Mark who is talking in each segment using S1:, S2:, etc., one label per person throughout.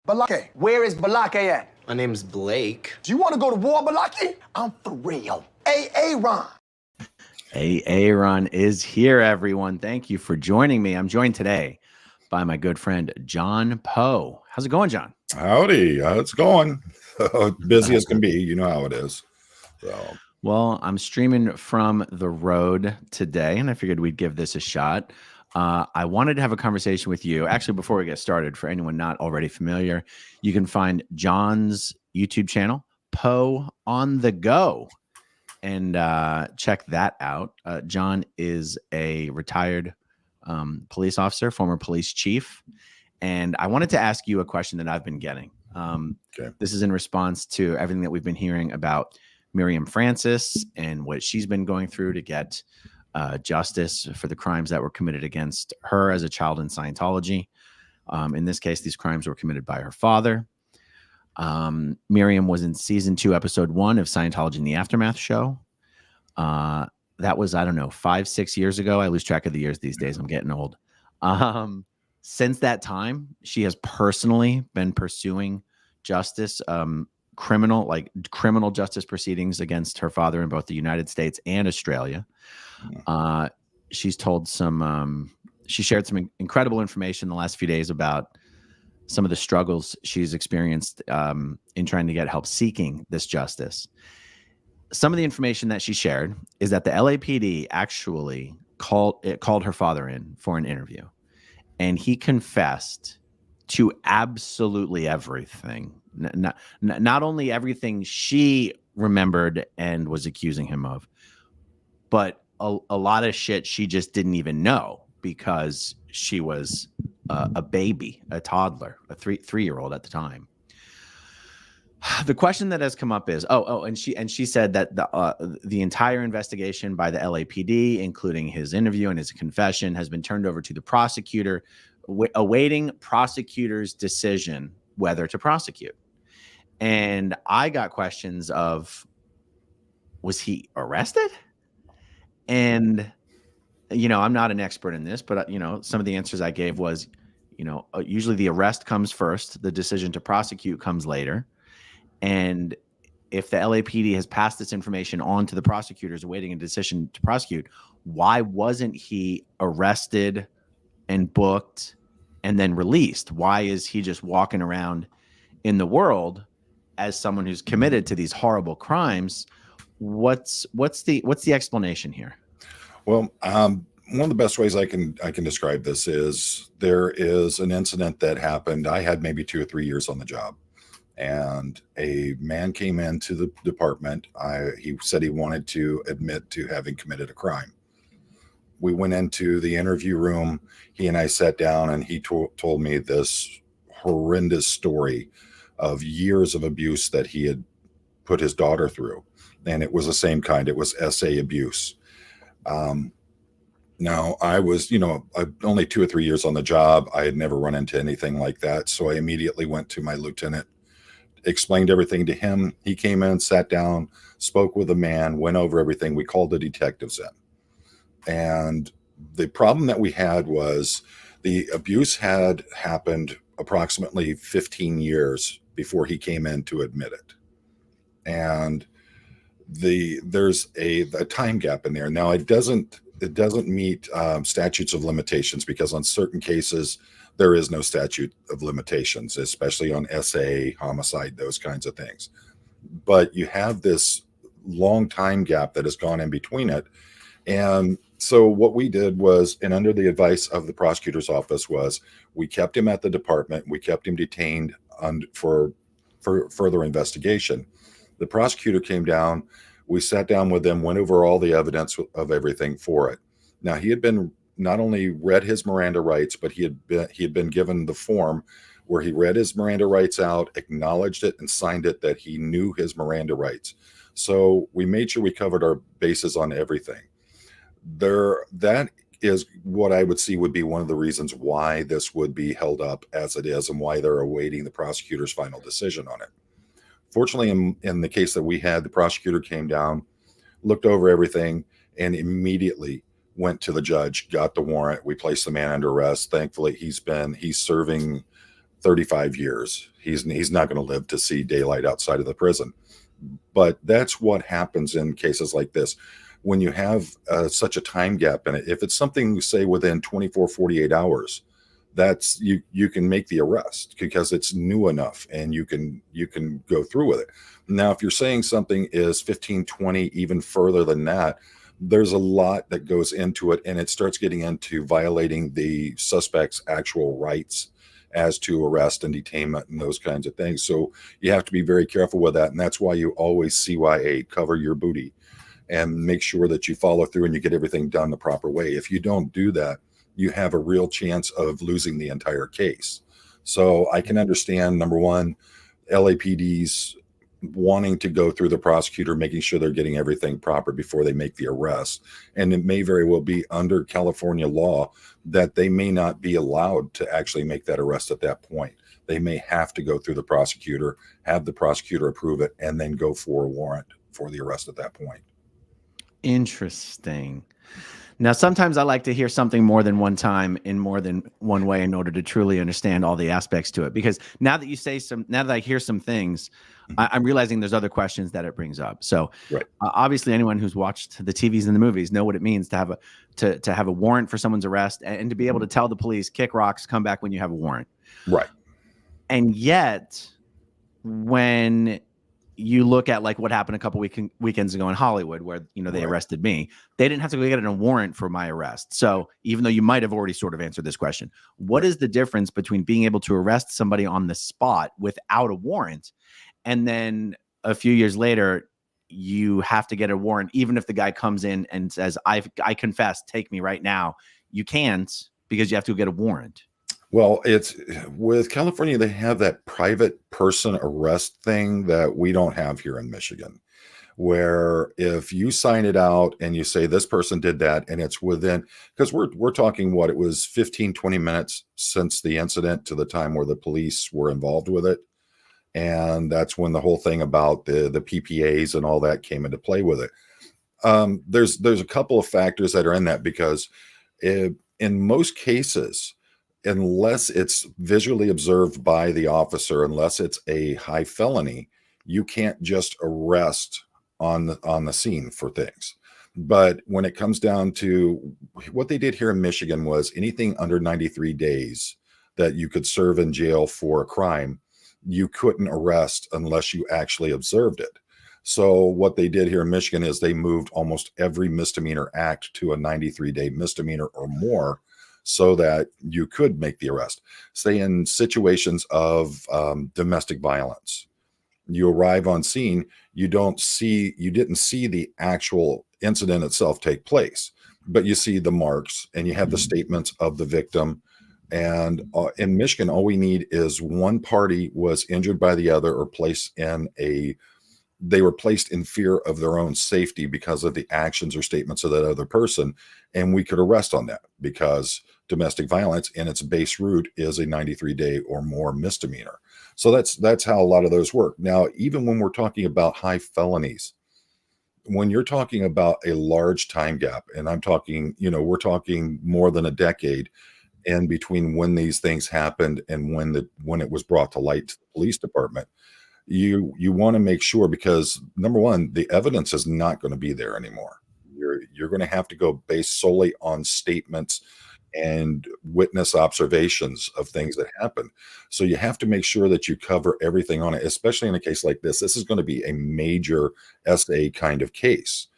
S1: Balake. Where is Balake at?
S2: My name's Blake.
S1: Do you want to go to war, Balake? I'm for real. Aaron.
S3: Aaron is here, everyone. Thank you for joining me. I'm joined today by my good friend, John Poe. How's it going, John?
S4: Howdy. It's going. Busy as can be. You know how it is. So.
S3: Well, I'm streaming from the road today, and I figured we'd give this a shot. I wanted to have a conversation with you. Actually, before we get started, for anyone not already familiar, you can find John's YouTube channel, Poe on the Go, and check that out. John is a retired police officer, former police chief, and I wanted to ask you a question that I've been getting.
S4: Okay.
S3: This is in response to everything that we've been hearing about Miriam Francis and what she's been going through to get justice for the crimes that were committed against her as a child in Scientology. In this case, these crimes were committed by her father. Miriam was in season 2, episode 1 of Scientology in the Aftermath show. That was, I don't know, 5-6 years ago. I lose track of the years these days. I'm getting old. Since that time, she has personally been pursuing justice, criminal justice proceedings against her father in both the United States and Australia. She's told she shared some incredible information the last few days about some of the struggles she's experienced in trying to get help seeking this justice. Some of the information that she shared is that the LAPD actually called her father in for an interview, and he confessed to absolutely everything. Not only everything she remembered and was accusing him of, but a lot of shit she just didn't even know because she was a baby, a toddler, a three-year-old at the time. The question that has come up is, and she said that the entire investigation by the LAPD, including his interview and his confession, has been turned over to the prosecutor, awaiting prosecutor's decision whether to prosecute. And I got questions of, was he arrested? And, I'm not an expert in this, but, some of the answers I gave was, usually the arrest comes first. The decision to prosecute comes later. And if the LAPD has passed this information on to the prosecutors awaiting a decision to prosecute, why wasn't he arrested and booked and then released? Why is he just walking around in the world as someone who's committed to these horrible crimes? What's the explanation here?
S4: Well, one of the best ways I can describe this is there is an incident that happened. I had maybe 2 or 3 years on the job, and a man came into the department. He said he wanted to admit to having committed a crime. We went into the interview room. He and I sat down, and he told me this horrendous story of years of abuse that he had put his daughter through. And it was the same kind. It was SA abuse. Now, I was, only 2 or 3 years on the job. I had never run into anything like that. So I immediately went to my lieutenant, explained everything to him. He came in, sat down, spoke with the man, went over everything. We called the detectives in. And the problem that we had was the abuse had happened approximately 15 years before he came in to admit it. And there's a time gap in there. Now, it doesn't meet statutes of limitations, because on certain cases there is no statute of limitations, especially on SA, homicide, those kinds of things. But you have this long time gap that has gone in between it. And so what we did was, and under the advice of the prosecutor's office, was we kept him at the department. We kept him detained for further investigation. The prosecutor came down. We sat down with them, went over all the evidence of everything for it. Now, he had been not only read his Miranda rights, but he had been given the form where he read his Miranda rights out, acknowledged it, and signed it that he knew his Miranda rights. So we made sure we covered our bases on everything. That is what I would see would be one of the reasons why this would be held up as it is, and why they're awaiting the prosecutor's final decision on it. Fortunately, in the case that we had, the prosecutor came down, looked over everything, and immediately went to the judge, got the warrant. We placed the man under arrest. Thankfully, he's serving 35 years. He's not going to live to see daylight outside of the prison. But that's what happens in cases like this. When you have such a time gap in it, if it's something you say within 24, 48 hours, that's you can make the arrest because it's new enough and you can go through with it. Now, if you're saying something is 15, 20, even further than that, there's a lot that goes into it, and it starts getting into violating the suspect's actual rights as to arrest and detainment and those kinds of things. So you have to be very careful with that. And that's why you always CYA, cover your booty, and make sure that you follow through and you get everything done the proper way. If you don't do that, you have a real chance of losing the entire case. So I can understand, number one, LAPD's wanting to go through the prosecutor, making sure they're getting everything proper before they make the arrest. And it may very well be under California law that they may not be allowed to actually make that arrest at that point. They may have to go through the prosecutor, have the prosecutor approve it, and then go for a warrant for the arrest at that point.
S3: Interesting. Now, sometimes I like to hear something more than one time in more than one way in order to truly understand all the aspects to it. Because now that I hear some things, I'm realizing there's other questions that it brings up. So
S4: right.
S3: Obviously anyone who's watched the TVs and the movies know what it means to have a warrant for someone's arrest and to be able to tell the police, kick rocks, come back when you have a warrant.
S4: Right.
S3: And yet when you look at like what happened a couple weekends ago in Hollywood, where, they arrested me, they didn't have to go get a warrant for my arrest. So even though you might have already sort of answered this question, what is the difference between being able to arrest somebody on the spot without a warrant, and then a few years later, you have to get a warrant, even if the guy comes in and says, I confess, take me right now. You can't, because you have to get a warrant.
S4: Well, it's with California, they have that private person arrest thing that we don't have here in Michigan, where if you sign it out and you say this person did that, and it's within, because we're talking what, it was 15, 20 minutes since the incident to the time where the police were involved with it. And that's when the whole thing about the PPAs and all that came into play with it. There's a couple of factors that are in that, because in most cases, unless it's visually observed by the officer, unless it's a high felony, you can't just arrest on the scene for things. But when it comes down to what they did here in Michigan, was anything under 93 days that you could serve in jail for a crime, you couldn't arrest unless you actually observed it. So what they did here in Michigan is they moved almost every misdemeanor act to a 93-day misdemeanor or more, so that you could make the arrest. Say in situations of domestic violence, you arrive on scene, you didn't see the actual incident itself take place, but you see the marks and you have the statements of the victim. And in Michigan, all we need is one party was injured by the other, or they were placed in fear of their own safety because of the actions or statements of that other person. And we could arrest on that, because domestic violence in its base root is a 93-day or more misdemeanor. So that's how a lot of those work. Now, even when we're talking about high felonies, when you're talking about a large time gap, and I'm talking, we're talking more than a decade in between when these things happened and when it was brought to light to the police department, you want to make sure, because number one, the evidence is not going to be there anymore. You're going to have to go based solely on statements and witness observations of things that happened. So you have to make sure that you cover everything on it, especially in a case like this. This is going to be a major SA kind of case.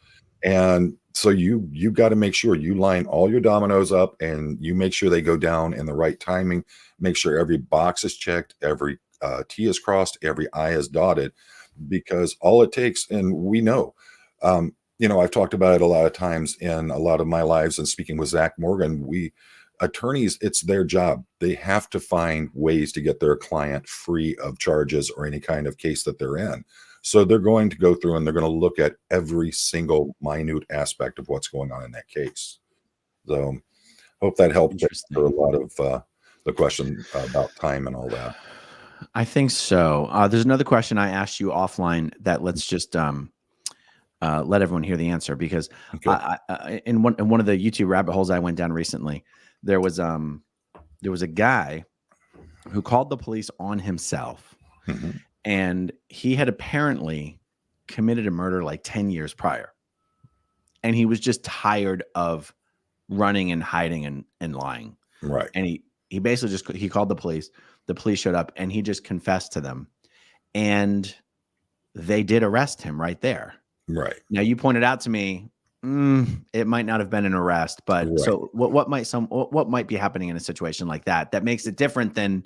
S4: And so you got to make sure you line all your dominoes up and you make sure they go down in the right timing, make sure every box is checked, every T is crossed, every I is dotted, because all it takes, and we know, I've talked about it a lot of times in a lot of my lives, and speaking with Zach Morgan, attorneys, it's their job. They have to find ways to get their client free of charges or any kind of case that they're in. So they're going to go through and they're going to look at every single minute aspect of what's going on in that case. So hope that helped for a lot of the question about time and all that.
S3: I think so. There's another question I asked you offline that let's just let everyone hear the answer, because okay. In one of the YouTube rabbit holes I went down recently, there was a guy who called the police on himself.
S4: Mm-hmm.
S3: And he had apparently committed a murder like 10 years prior. And he was just tired of running and hiding and lying.
S4: Right.
S3: And he basically he called the police. The police showed up and he just confessed to them. And they did arrest him right there.
S4: Right.
S3: Now, you pointed out to me, it might not have been an arrest, but
S4: Right.
S3: so what might be happening in a situation like that makes it different than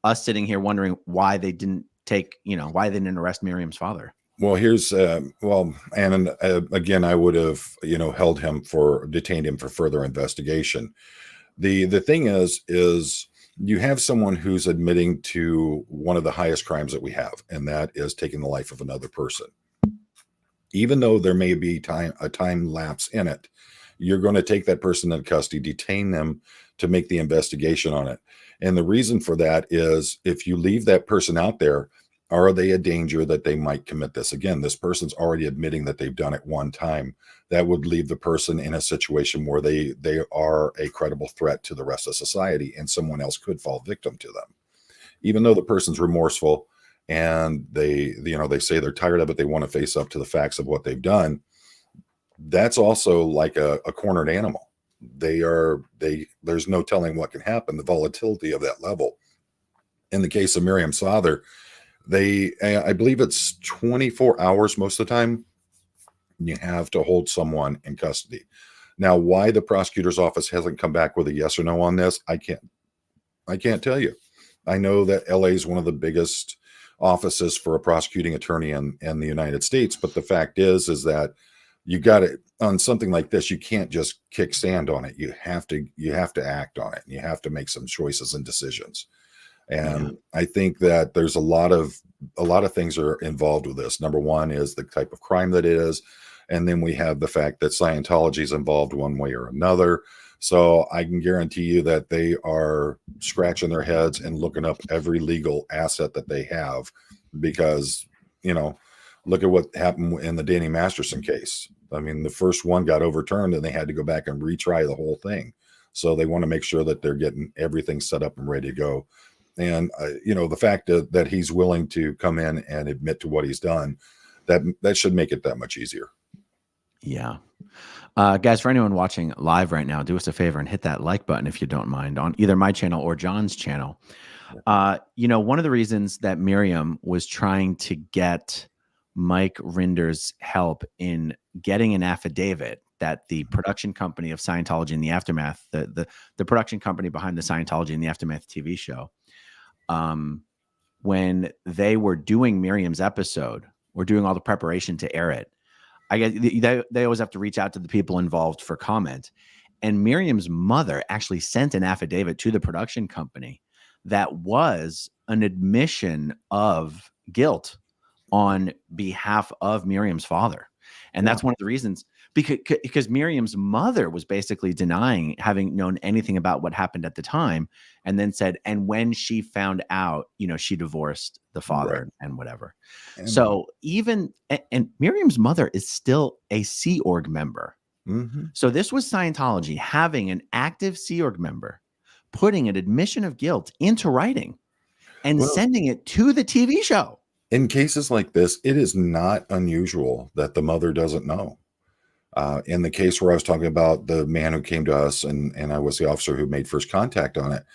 S3: us sitting here wondering why they didn't why they didn't arrest Miriam's father.
S4: Well, here's again, I would have detained him for further investigation. The thing is you have someone who's admitting to one of the highest crimes that we have, and that is taking the life of another person. Even though there may be a time lapse in it, you're going to take that person into custody, detain them to make the investigation on it. And the reason for that is if you leave that person out there, are they a danger that they might commit this again? This person's already admitting that they've done it one time. That would leave the person in a situation where they are a credible threat to the rest of society, and someone else could fall victim to them. Even though the person's remorseful and they say they're tired of it, they want to face up to the facts of what they've done. That's also like a cornered animal. There's no telling what can happen, the volatility of that level. In the case of Miriam's father, I believe it's 24 hours most of the time you have to hold someone in custody. Now, why the prosecutor's office hasn't come back with a yes or no on this, I can't tell you. I know that LA is one of the biggest offices for a prosecuting attorney in the United States, but the fact is that you got it on something like this. You can't just kick sand on it. You have to act on it. You have to make some choices and decisions. And I think that there's a lot of things are involved with this. Number one is the type of crime that it is. And then we have the fact that Scientology is involved one way or another. So I can guarantee you that they are scratching their heads and looking up every legal asset that they have, because, look at what happened in the Danny Masterson case. I mean, the first one got overturned and they had to go back and retry the whole thing. So they want to make sure that they're getting everything set up and ready to go. And, the fact that he's willing to come in and admit to what he's done, that should make it that much easier.
S3: Yeah. Guys, for anyone watching live right now, do us a favor and hit that like button if you don't mind, on either my channel or John's channel. One of the reasons that Miriam was trying to get Mike Rinder's help in getting an affidavit that the production company of Scientology and the Aftermath, the production company behind the Scientology and the Aftermath TV show, when they were doing Miriam's episode, or doing all the preparation to air it, I guess they always have to reach out to the people involved for comment. And Miriam's mother actually sent an affidavit to the production company that was an admission of guilt on behalf of Miriam's father. And that's one of the reasons, because Miriam's mother was basically denying having known anything about what happened at the time, and then said, and when she found out, she divorced the father and whatever. And so and Miriam's mother is still a Sea Org member. Mm-hmm. So this was Scientology having an active Sea Org member putting an admission of guilt into writing and sending it to the TV show.
S4: In cases like this, it is not unusual that the mother doesn't know. In the case where I was talking about the man who came to us and I was the officer who made first contact on it,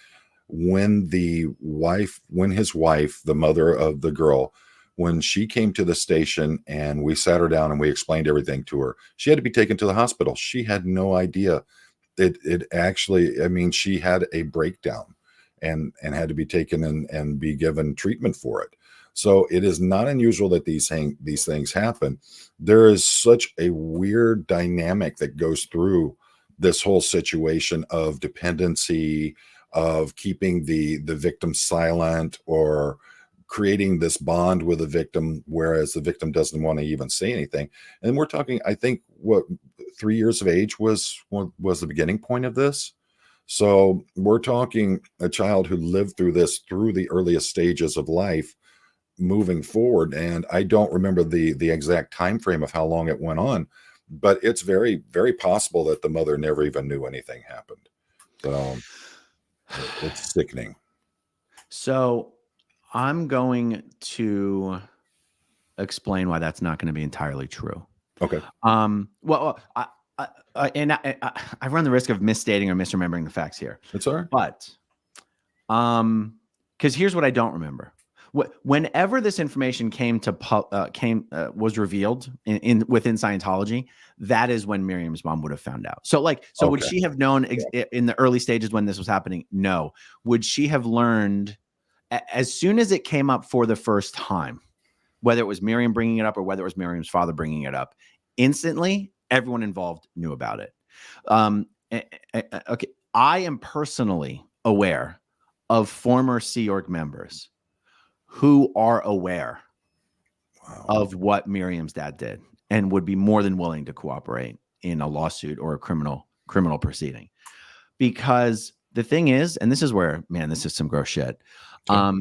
S4: when his wife, the mother of the girl, when she came to the station and we sat her down and we explained everything to her, she had to be taken to the hospital. She had no idea. It actually, she had a breakdown and had to be taken and be given treatment for it. So it is not unusual that these things happen. There is such a weird dynamic that goes through this whole situation of dependency, of keeping the victim silent, or creating this bond with the victim, whereas the victim doesn't want to even say anything. And we're talking, I think, 3 years of age was the beginning point of this. So we're talking a child who lived through this through the earliest stages of life, moving forward. And I don't remember the exact time frame of how long it went on, but it's very, very possible that the mother never even knew anything happened. So it's sickening.
S3: So I'm going to explain why that's not going to be entirely true.
S4: Okay.
S3: Well, I run the risk of misstating or misremembering the facts here.
S4: That's all right.
S3: But, because here's what I don't remember. Whenever this information was revealed within Scientology, that is when Miriam's mom would have found out. So would she have known in the early stages when this was happening? No. Would she have learned as soon as it came up for the first time, whether it was Miriam bringing it up or whether it was Miriam's father bringing it up, instantly everyone involved knew about it. Okay, I am personally aware of former Sea Org members who are aware of what Miriam's dad did and would be more than willing to cooperate in a lawsuit or a criminal proceeding. Because the thing is, and this is where, man, this is some gross shit. All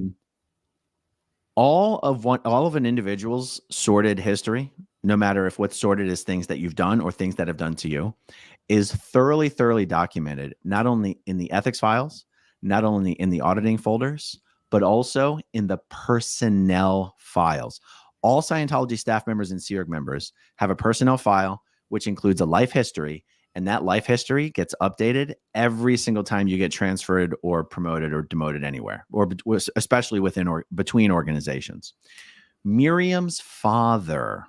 S3: of an individual's sordid history, no matter if what's sordid is things that you've done or things that have done to you, is thoroughly documented, not only in the ethics files, not only in the auditing folders, but also in the personnel files. All Scientology staff members and Sea Org members have a personnel file, which includes a life history, and that life history gets updated every single time you get transferred or promoted or demoted anywhere, or especially within or between organizations. Miriam's father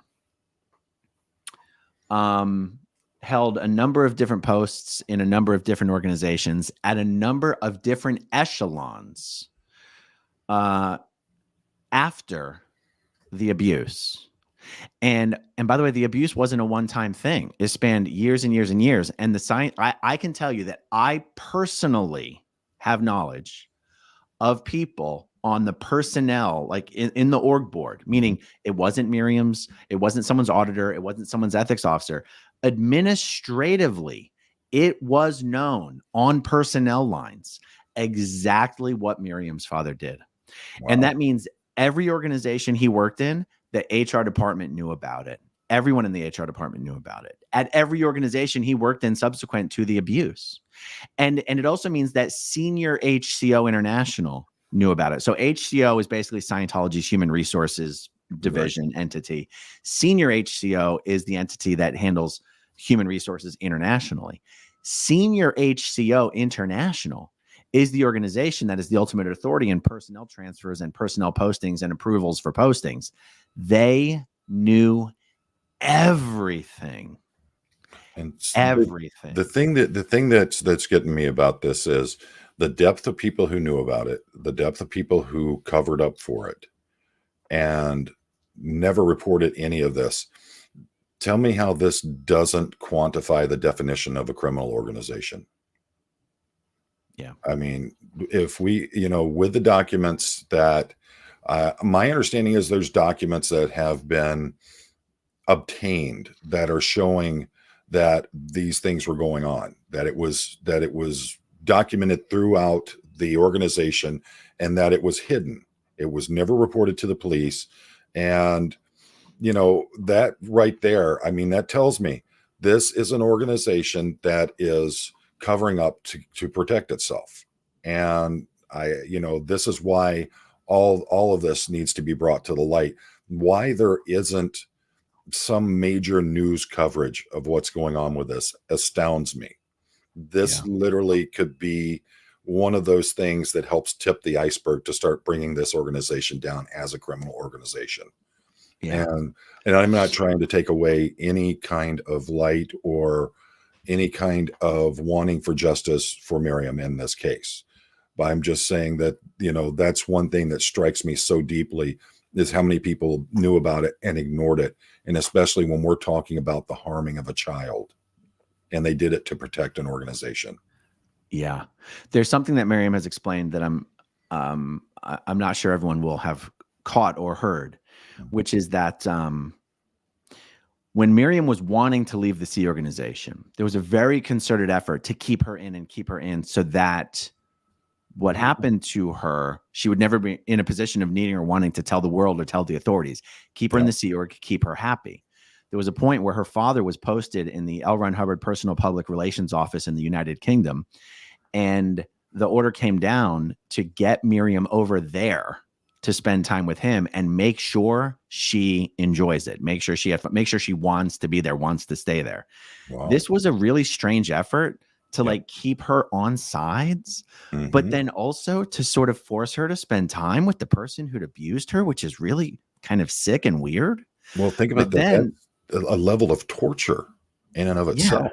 S3: held a number of different posts in a number of different organizations at a number of different echelons after the abuse. And by the way, the abuse wasn't a one-time thing. It spanned years and years and years. And I can tell you that I personally have knowledge of people on the personnel, like in the org board, meaning it wasn't Miriam's, it wasn't someone's auditor, it wasn't someone's ethics officer. Administratively, it was known on personnel lines exactly what Miriam's father did. Wow. And that means every organization he worked in, the HR department knew about it. Everyone in the HR department knew about it. At every organization he worked in subsequent to the abuse. And it also means that senior HCO International knew about it. So HCO is basically Scientology's human resources division entity. Senior HCO is the entity that handles human resources internationally. Senior HCO International is the organization that is the ultimate authority in personnel transfers and personnel postings and approvals for postings. They knew everything.
S4: And
S3: everything.
S4: The thing that's getting me about this is the depth of people who knew about it, the depth of people who covered up for it and never reported any of this. Tell me how this doesn't quantify the definition of a criminal organization.
S3: Yeah.
S4: I mean, if we, with the documents that my understanding is there's documents that have been obtained that are showing that these things were going on, that it was documented throughout the organization and that it was hidden. It was never reported to the police. And, that right there, I mean, that tells me this is an organization that is covering up to protect itself. And this is why all of this needs to be brought to the light. Why there isn't some major news coverage of what's going on with this astounds me. This literally could be one of those things that helps tip the iceberg to start bringing this organization down as a criminal organization. Yeah. And I'm not trying to take away any kind of light or any kind of wanting for justice for Miriam in this case. But I'm just saying that, that's one thing that strikes me so deeply is how many people knew about it and ignored it. And especially when we're talking about the harming of a child and they did it to protect an organization.
S3: Yeah. There's something that Miriam has explained that I'm not sure everyone will have caught or heard, which is that when Miriam was wanting to leave the Sea organization, there was a very concerted effort to keep her in so that what happened to her, she would never be in a position of needing or wanting to tell the world or tell the authorities. Keep her in the Sea Org, keep her happy. There was a point where her father was posted in the L. Ron Hubbard Personal Public Relations Office in the United Kingdom, and the order came down to get Miriam over there to spend time with him and make sure she enjoys it. Make sure she wants to be there, wants to stay there.
S4: Wow.
S3: This was a really strange effort to like keep her on sides, but then also to sort of force her to spend time with the person who'd abused her, which is really kind of sick and weird.
S4: Well, think about that. A level of torture in and of itself.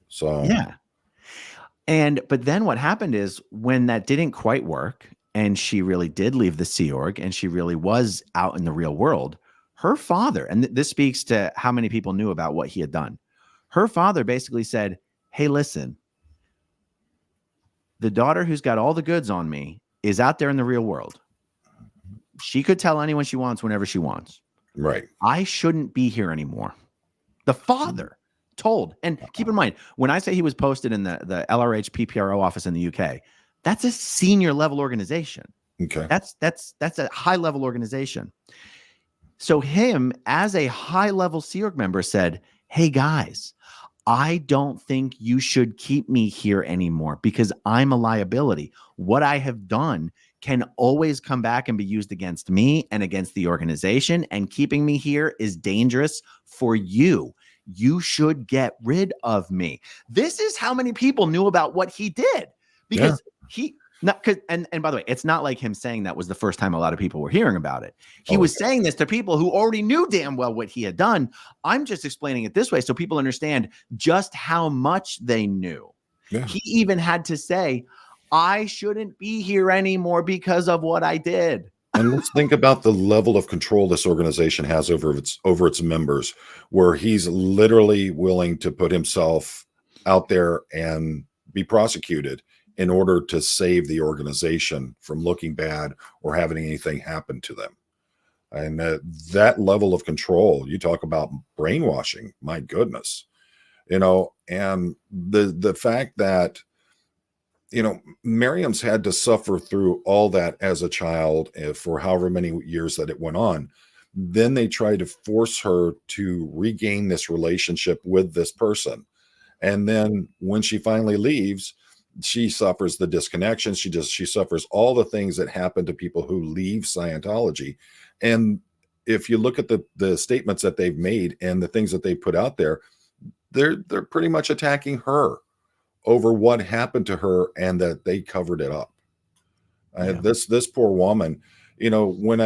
S4: So
S3: but then what happened is when that didn't quite work and she really did leave the Sea Org and she really was out in the real world, her father, and this speaks to how many people knew about what he had done. Her father basically said, hey, listen, the daughter who's got all the goods on me is out there in the real world. She could tell anyone she wants whenever she wants.
S4: Right.
S3: I shouldn't be here anymore. The father told, and keep in mind, when I say he was posted in the LRH PPRO office in the UK, that's a senior level organization.
S4: Okay.
S3: That's a high level organization. So him as a high level Sea Org member said, hey guys, I don't think you should keep me here anymore because I'm a liability. What I have done can always come back and be used against me and against the organization, and keeping me here is dangerous for you. You should get rid of me. This is how many people knew about what he did, because and by the way, it's not like him saying that was the first time a lot of people were hearing about it. He was saying this to people who already knew damn well what he had done. I'm just explaining it this way so people understand just how much they knew. Yeah. He even had to say, I shouldn't be here anymore because of what I did.
S4: And let's think about the level of control this organization has over its members, where he's literally willing to put himself out there and be prosecuted in order to save the organization from looking bad or having anything happen to them. And that level of control, you talk about brainwashing, my goodness, and the fact that, Miriam's had to suffer through all that as a child for however many years that it went on. Then they tried to force her to regain this relationship with this person. And then when she finally leaves, she suffers the disconnection. She suffers all the things that happen to people who leave Scientology. And if you look at the statements that they've made and the things that they put out there, they're pretty much attacking her over what happened to her and that they covered it up. This poor woman, when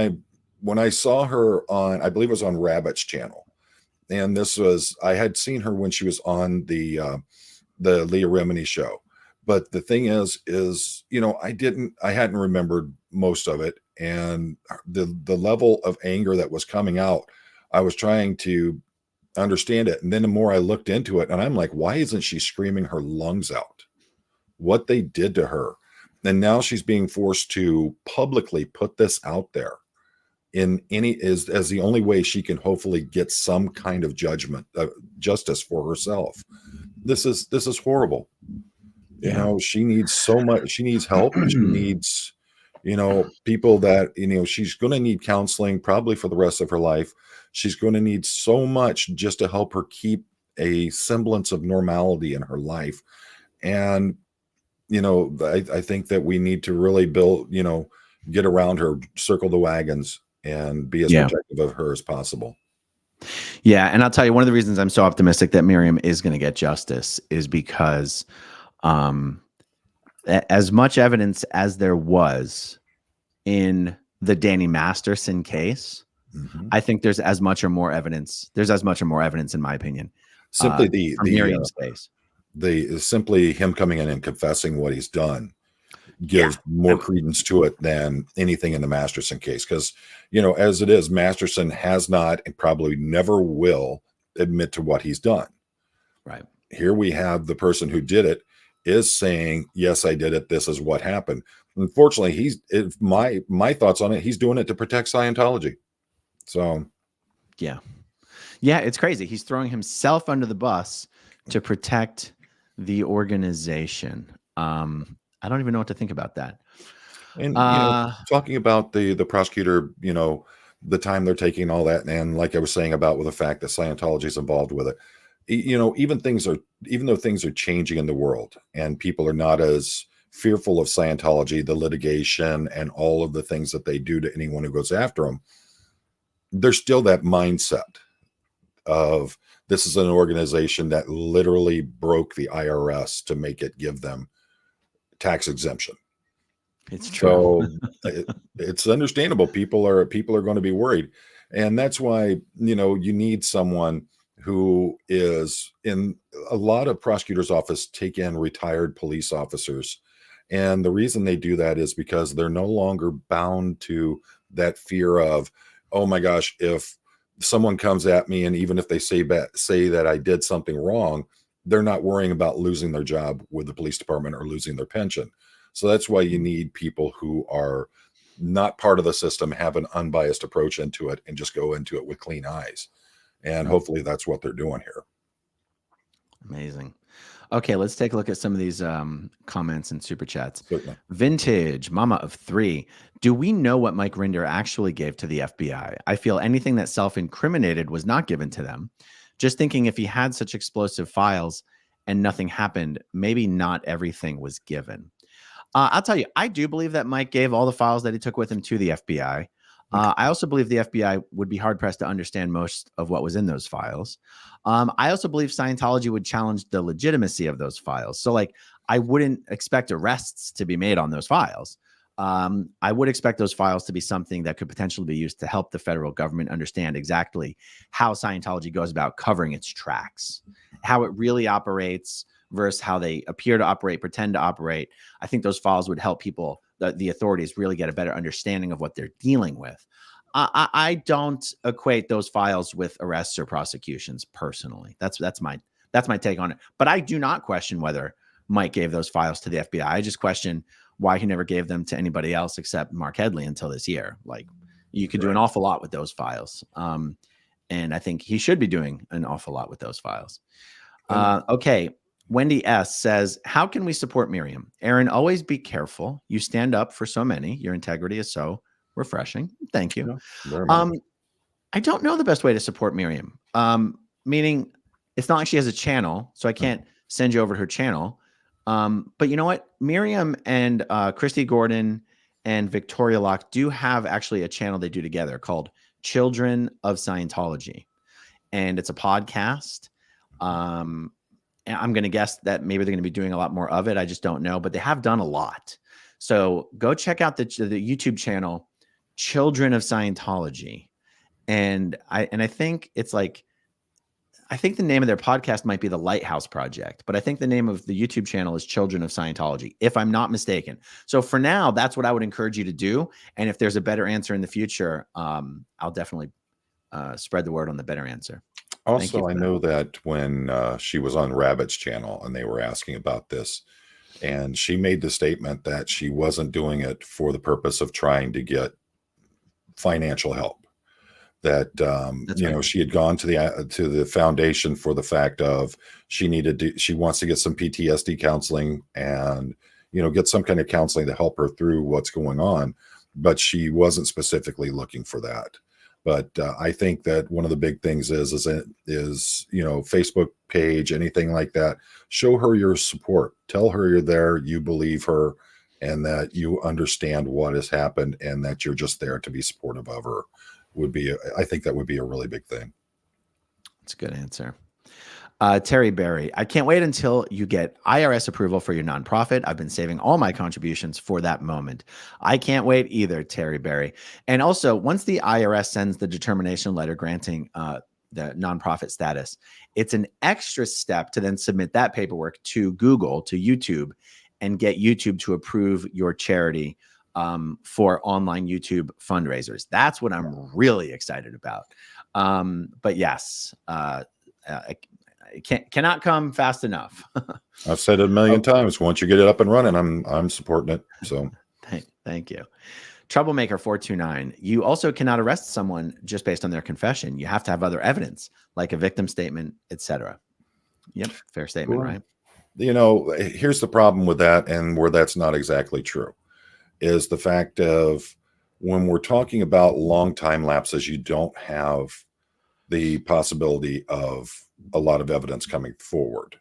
S4: I saw her on, I believe it was on Rabbit's channel, and I had seen her when she was on the Leah Remini show. But the thing is, I hadn't remembered most of it. And the level of anger that was coming out, I was trying to understand it. And then the more I looked into it, and I'm like, why isn't she screaming her lungs out? What they did to her. And now she's being forced to publicly put this out there as the only way she can hopefully get some kind of justice for herself. This is horrible. She needs so much. She needs help. She needs, people that, she's going to need counseling probably for the rest of her life. She's going to need so much just to help her keep a semblance of normality in her life. And, I think that we need to really build, get around her, circle the wagons, and be as protective of her as possible.
S3: Yeah. And I'll tell you, one of the reasons I'm so optimistic that Miriam is going to get justice is because as much evidence as there was in the Danny Masterson case, I think there's as much or more evidence. There's as much or more evidence, in my opinion,
S4: simply
S3: Miriam's case.
S4: Simply him coming in and confessing what he's done gives more credence to it than anything in the Masterson case. Because, as it is, Masterson has not and probably never will admit to what he's done.
S3: Right.
S4: Here we have the person who did it is saying, yes, I did it. This is what happened. Unfortunately, my thoughts on it, he's doing it to protect Scientology. So,
S3: yeah, it's crazy. He's throwing himself under the bus to protect the organization. I don't even know what to think about that.
S4: And talking about the prosecutor, the time they're taking, all that, and like I was saying about with the fact that Scientology is involved with it. Even though things are changing in the world and people are not as fearful of Scientology, the litigation, and all of the things that they do to anyone who goes after them, there's still that mindset of this is an organization that literally broke the IRS to make it give them tax exemption.
S3: It's true.
S4: So it's understandable. People are going to be worried. And that's why, you need someone who is in a lot of prosecutors' office take in retired police officers. And the reason they do that is because they're no longer bound to that fear of, oh my gosh, if someone comes at me and even if they say that I did something wrong, they're not worrying about losing their job with the police department or losing their pension. So that's why you need people who are not part of the system, have an unbiased approach into it, and just go into it with clean eyes. And hopefully that's what they're doing here.
S3: Amazing. Okay, let's take a look at some of these comments and super chats.
S4: Certainly.
S3: Vintage Mama of 3. Do we know what Mike Rinder actually gave to the FBI? I feel anything that self-incriminated was not given to them. Just thinking if he had such explosive files and nothing happened, maybe not everything was given. I'll tell you, I do believe that Mike gave all the files that he took with him to the FBI. I also believe the FBI would be hard-pressed to understand most of what was in those files. I also believe Scientology would challenge the legitimacy of those files. So, like, I wouldn't expect arrests to be made on those files. I would expect those files to be something that could potentially be used to help the federal government understand exactly how Scientology goes about covering its tracks, how it really operates versus how they appear to operate, pretend to operate. I think those files would help people, the authorities, really get a better understanding of what they're dealing with. I don't equate those files with arrests or prosecutions personally. That's my take on it. But I do not question whether Mike gave those files to the FBI. I just question why he never gave them to anybody else except Mark Headley until this year. Like, you could do an awful lot with those files. And I think he should be doing an awful lot with those files. Okay. Wendy S says, how can we support Miriam? Aaron, always be careful. You stand up for so many. Your integrity is so refreshing. Thank you. I don't know the best way to support Miriam. Meaning it's not like she has a channel, so I can't send you over to her channel. But you know what? Miriam and Christy Gordon and Victoria Locke do have actually a channel they do together called Children of Scientology. And it's a podcast. I'm going to guess that maybe they're going to be doing a lot more of it. I just don't know, but they have done a lot. So go check out the YouTube channel, Children of Scientology. And I think it's like, I think the name of their podcast might be The Lighthouse Project, but I think the name of the YouTube channel is Children of Scientology, if I'm not mistaken. So for now, that's what I would encourage you to do. And if there's a better answer in the future, I'll definitely spread the word on the better answer.
S4: Also, I know that when she was on Rabbit's channel and they were asking about this, and she made the statement that she wasn't doing it for the purpose of trying to get financial help. That she had gone to the foundation for the fact of she wants to get some PTSD counseling and get some kind of counseling to help her through what's going on, but she wasn't specifically looking for that. But I think that one of the big things is Facebook page, anything like that. Show her your support. Tell her you're there, you believe her, and that you understand what has happened, and that you're just there to be supportive of her. I think that would be a really big thing.
S3: That's a good answer. Terry Berry, I can't wait until you get IRS approval for your nonprofit. I've been saving all my contributions for that moment. I can't wait either, Terry Berry. And also, once the IRS sends the determination letter granting the nonprofit status, it's an extra step to then submit that paperwork to Google, to YouTube, and get YouTube to approve your charity for online YouTube fundraisers. That's what I'm really excited about. But yes, it cannot come fast enough.
S4: I've said it a million times. Once you get it up and running, I'm supporting it. So
S3: thank you. Troublemaker 429. You also cannot arrest someone just based on their confession. You have to have other evidence, like a victim statement, etc. Yep, fair statement, right?
S4: Here's the problem with that, and where that's not exactly true, is the fact of when we're talking about long time lapses, you don't have the possibility of a lot of evidence coming forward.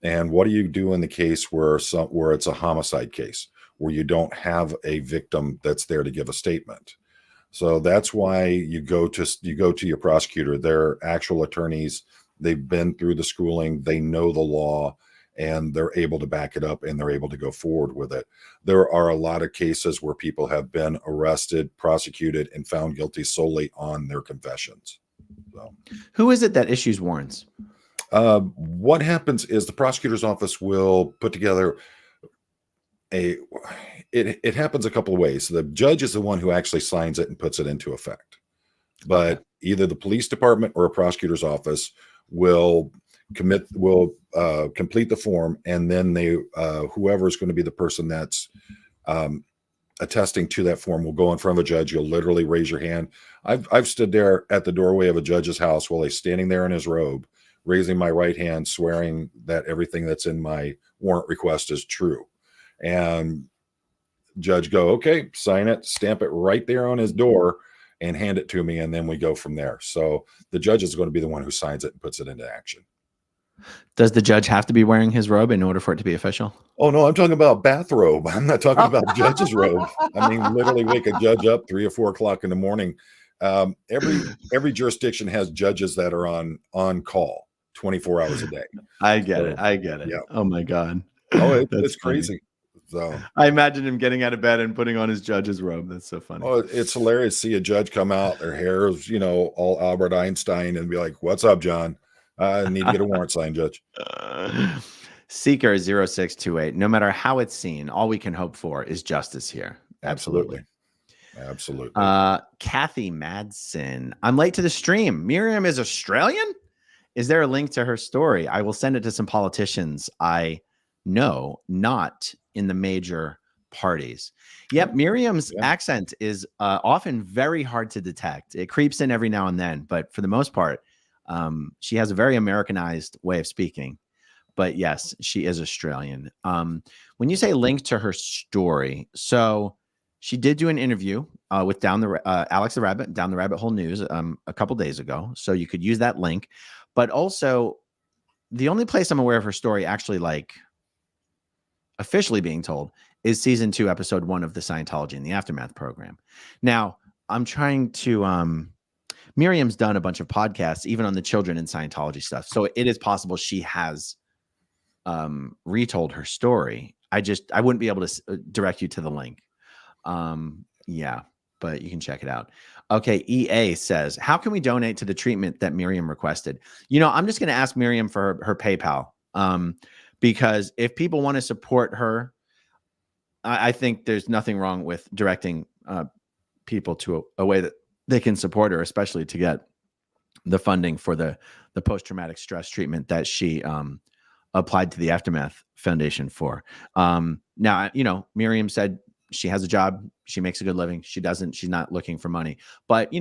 S4: And what do you do in the case where it's a homicide case, where you don't have a victim that's there to give a statement? So that's why you go to your prosecutor. They're actual attorneys. They've been through the schooling. They know the law, and they're able to back it up, and they're able to go forward with it. There are a lot of cases where people have been arrested, prosecuted, and found guilty solely on their confessions. So,
S3: who is it that issues warrants?
S4: What happens is the prosecutor's office will put together it happens a couple of ways. The judge is the one who actually signs it and puts it into effect. But either the police department or a prosecutor's office will complete the form, and then whoever is going to be the person that's attesting to that form will go in front of a judge. You'll literally raise your hand. I've stood there at the doorway of a judge's house while he's standing there in his robe, raising my right hand, swearing that everything that's in my warrant request is true. And judge go, okay, sign it, stamp it right there on his door, and hand it to me, and then we go from there. So the judge is going to be the one who signs it and puts it into action.
S3: Does the judge have to be wearing his robe in order for it to be official?
S4: Oh, no, I'm talking about bathrobe. I'm not talking about judge's robe. I mean, literally wake a judge up 3 or 4 o'clock in the morning. Every jurisdiction has judges that are on call 24 hours a day.
S3: I get it. Yeah. Oh my God.
S4: Oh, it's crazy. So
S3: I imagine him getting out of bed and putting on his judge's robe. That's so funny.
S4: Oh, it's hilarious to see a judge come out, their hair is, all Albert Einstein, and be like, "What's up, John? I need to get a warrant signed, Judge."
S3: Seeker 0628. No matter how it's seen, all we can hope for is justice here. Absolutely. Kathy Madsen. I'm late to the stream. Miriam is Australian? Is there a link to her story? I will send it to some politicians I know, not in the major parties. Yep, Miriam's accent is often very hard to detect. It creeps in every now and then, but for the most part, she has a very Americanized way of speaking. But yes, she is Australian. When you say link to her story, so she did do an interview with Alex the Rabbit, Down the Rabbit Hole News, a couple days ago. So you could use that link. But also, the only place I'm aware of her story actually officially being told is season 2, episode 1 of the Scientology and the Aftermath program. Now, I'm trying to, Miriam's done a bunch of podcasts, even on the children and Scientology stuff. So it is possible she has retold her story. I wouldn't be able to direct you to the link. Yeah, but you can check it out. Okay. EA says, how can we donate to the treatment that Miriam requested? I'm just going to ask Miriam for her PayPal. Because if people want to support her, I think there's nothing wrong with directing people to a way that they can support her, especially to get the funding for the post-traumatic stress treatment that she applied to the Aftermath Foundation for. Now, Miriam said she has a job. She makes a good living. She's not looking for money. But,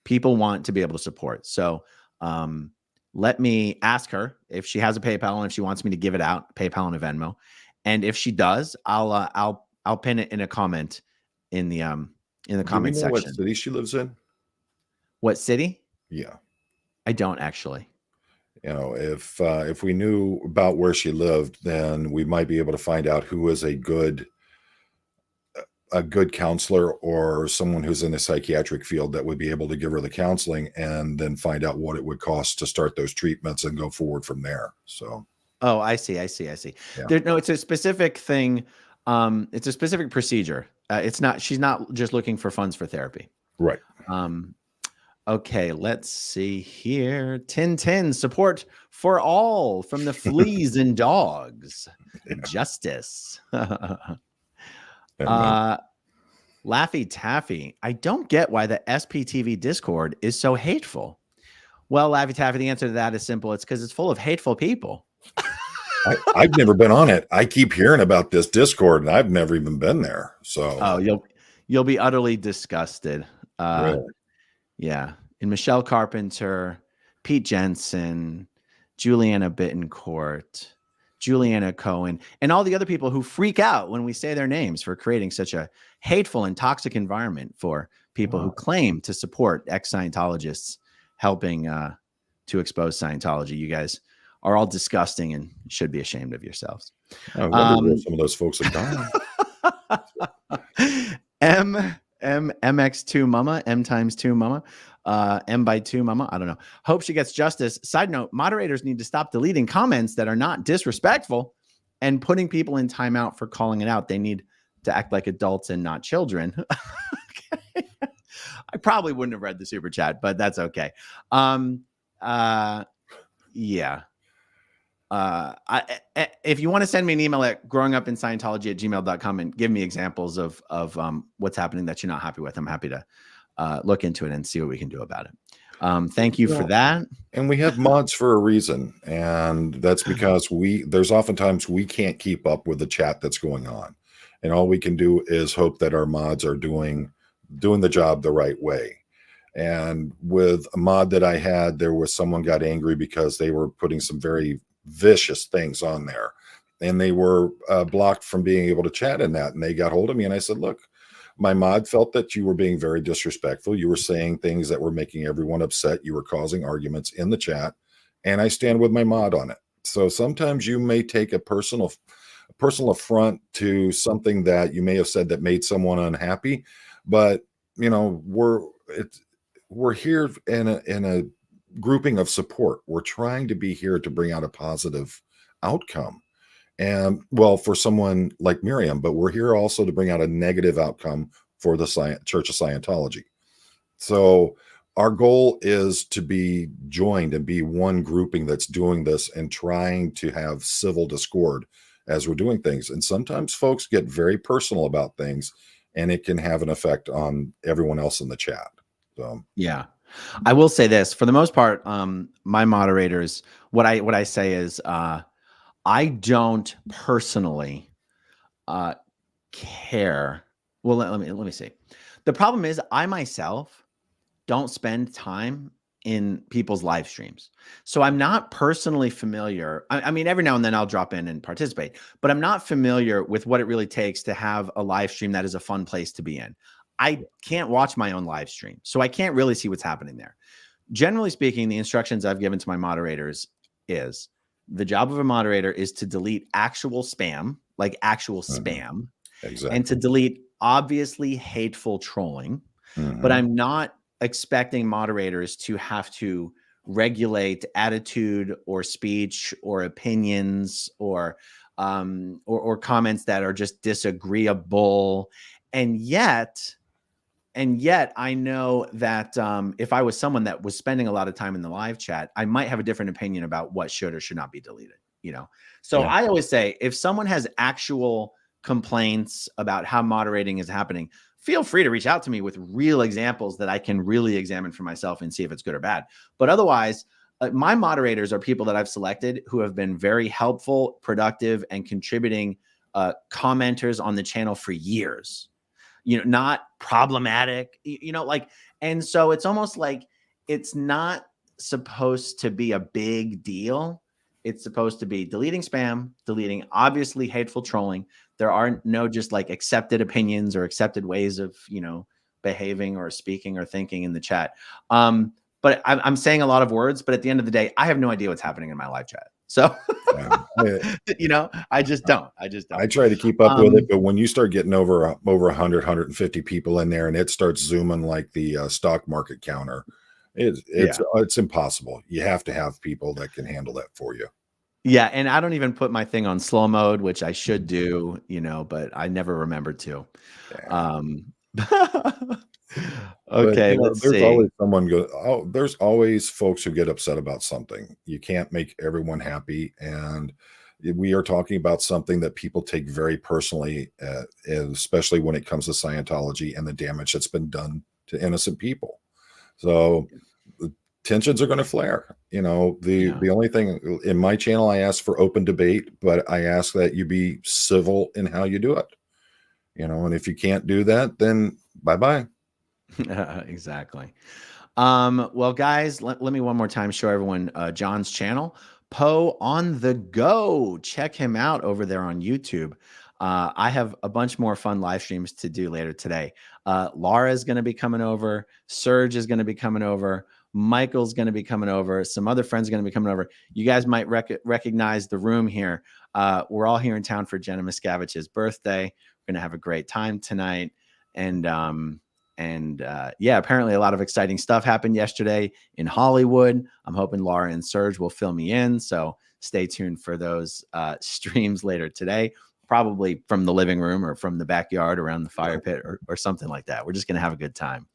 S3: people want to be able to support. So, let me ask her if she has a PayPal and if she wants me to give it out, PayPal and a Venmo. And if she does, I'll pin it in a comment in the comment section.
S4: What city she lives in?
S3: What city?
S4: Yeah.
S3: I don't actually.
S4: If we knew about where she lived, then we might be able to find out who is a good counselor or someone who's in the psychiatric field that would be able to give her the counseling, and then find out what it would cost to start those treatments and go forward from there. So,
S3: oh, I see. Yeah. It's a specific thing. It's a specific procedure. She's not just looking for funds for therapy.
S4: Right.
S3: Okay, let's see here. 1010 support for all from the fleas and dogs. Justice. Laffy Taffy, I don't get why the SPTV Discord is so hateful. Well, Laffy Taffy, the answer to that is simple. It's because it's full of hateful people.
S4: I've never been on it. I keep hearing about this Discord, and I've never even been there. So,
S3: you'll be utterly disgusted.
S4: Really?
S3: Yeah, and Michelle Carpenter, Pete Jensen, Juliana Bittencourt, Juliana Cohen, and all the other people who freak out when we say their names for creating such a hateful and toxic environment for people who claim to support ex-Scientologists helping to expose Scientology. You guys are all disgusting and should be ashamed of yourselves.
S4: I wonder where some of those folks have gone.
S3: MX2 Mama, M times 2 Mama, M by 2 Mama. I don't know. Hope she gets justice. Side note, moderators need to stop deleting comments that are not disrespectful and putting people in timeout for calling it out. They need to act like adults and not children. Okay. I probably wouldn't have read the super chat, but that's okay. Yeah. If you want to send me an email at growingupinscientology@gmail.com and give me examples of what's happening that you're not happy with, I'm happy to look into it and see what we can do about it. Thank you for that.
S4: And we have mods for a reason, and that's because there's oftentimes we can't keep up with the chat that's going on, and all we can do is hope that our mods are doing the job the right way. And with a mod that I had, there was someone got angry because they were putting some very vicious things on there, and they were blocked from being able to chat in that. And they got hold of me, and I said, look, my mod felt that you were being very disrespectful. You were saying things that were making everyone upset. You were causing arguments in the chat, and I stand with my mod on it. So sometimes you may take a personal affront to something that you may have said that made someone unhappy, but you know, we're here in a grouping of support. We're trying to be here to bring out a positive outcome, and well, for someone like Miriam, but we're here also to bring out a negative outcome for the Church of Scientology. So our goal is to be joined and be one grouping that's doing this and trying to have civil discord as we're doing things. And sometimes folks get very personal about things, and it can have an effect on everyone else in the chat. So
S3: yeah, I will say this, for the most part, my moderators, what I say is, I don't personally care. Well, let me see. The problem is I myself don't spend time in people's live streams. So I'm not personally familiar. I mean, every now and then I'll drop in and participate, but I'm not familiar with what it really takes to have a live stream that is a fun place to be in. I can't watch my own live stream, so I can't really see what's happening there. Generally speaking, the instructions I've given to my moderators is the job of a moderator is to delete actual spam, like actual spam,
S4: exactly,
S3: and to delete obviously hateful trolling. But I'm not expecting moderators to have to regulate attitude or speech or opinions or comments that are just disagreeable. And yet I know that if I was someone that was spending a lot of time in the live chat, I might have a different opinion about what should or should not be deleted, you know? So I always say, if someone has actual complaints about how moderating is happening, feel free to reach out to me with real examples that I can really examine for myself and see if it's good or bad. But otherwise, my moderators are people that I've selected who have been very helpful, productive, and contributing commenters on the channel for years. You know, not problematic, you know, like, and so it's almost like it's not supposed to be a big deal. It's supposed to be deleting spam, deleting obviously hateful trolling. There are no just like accepted opinions or accepted ways of, you know, behaving or speaking or thinking in the chat. But I'm saying a lot of words, but at the end of the day, I have no idea what's happening in my live chat. So, you know, I just don't. I try
S4: to keep up with it. But when you start getting over 100, 150 people in there and it starts zooming like the stock market counter, it's impossible. You have to have people that can handle that for you.
S3: Yeah. And I don't even put my thing on slow mode, which I should do, you know, but I never remembered to. Okay, let's
S4: there's
S3: see.
S4: always someone there's always folks who get upset about something. You can't make everyone happy, and we are talking about something that people take very personally, especially when it comes to Scientology and the damage that's been done to innocent people. So tensions are going to flare. You know, the only thing in my channel, I ask for open debate, but I ask that you be civil in how you do it. You know, and if you can't do that, then bye-bye.
S3: Exactly. Well, guys, let me one more time show everyone John's channel, Poe on the Go. Check him out over there on YouTube. I have a bunch more fun live streams to do later today. Laura is going to be coming over. Serge is going to be coming over. Michael's going to be coming over. Some other friends are going to be coming over. You guys might recognize the room here. We're all here in town for Jenna Miscavige's birthday. We're going to have a great time tonight. And yeah, apparently a lot of exciting stuff happened yesterday in Hollywood. I'm hoping Laura and Serge will fill me in. So stay tuned for those streams later today, probably from the living room or from the backyard around the fire pit or something like that. We're just going to have a good time.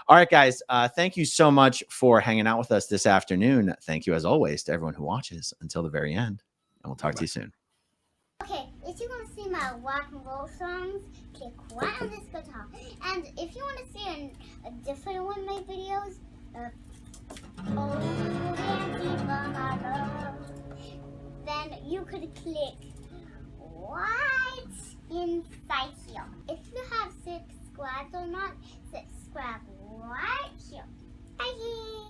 S3: All right, guys, thank you so much for hanging out with us this afternoon. Thank you, as always, to everyone who watches until the very end. And we'll talk to you soon.
S2: Okay, if you want to see my rock and roll songs, click right on this guitar. And if you want to see a different one of my videos, then you could click right inside here. If you have subscribed or not, subscribe right here. Bye.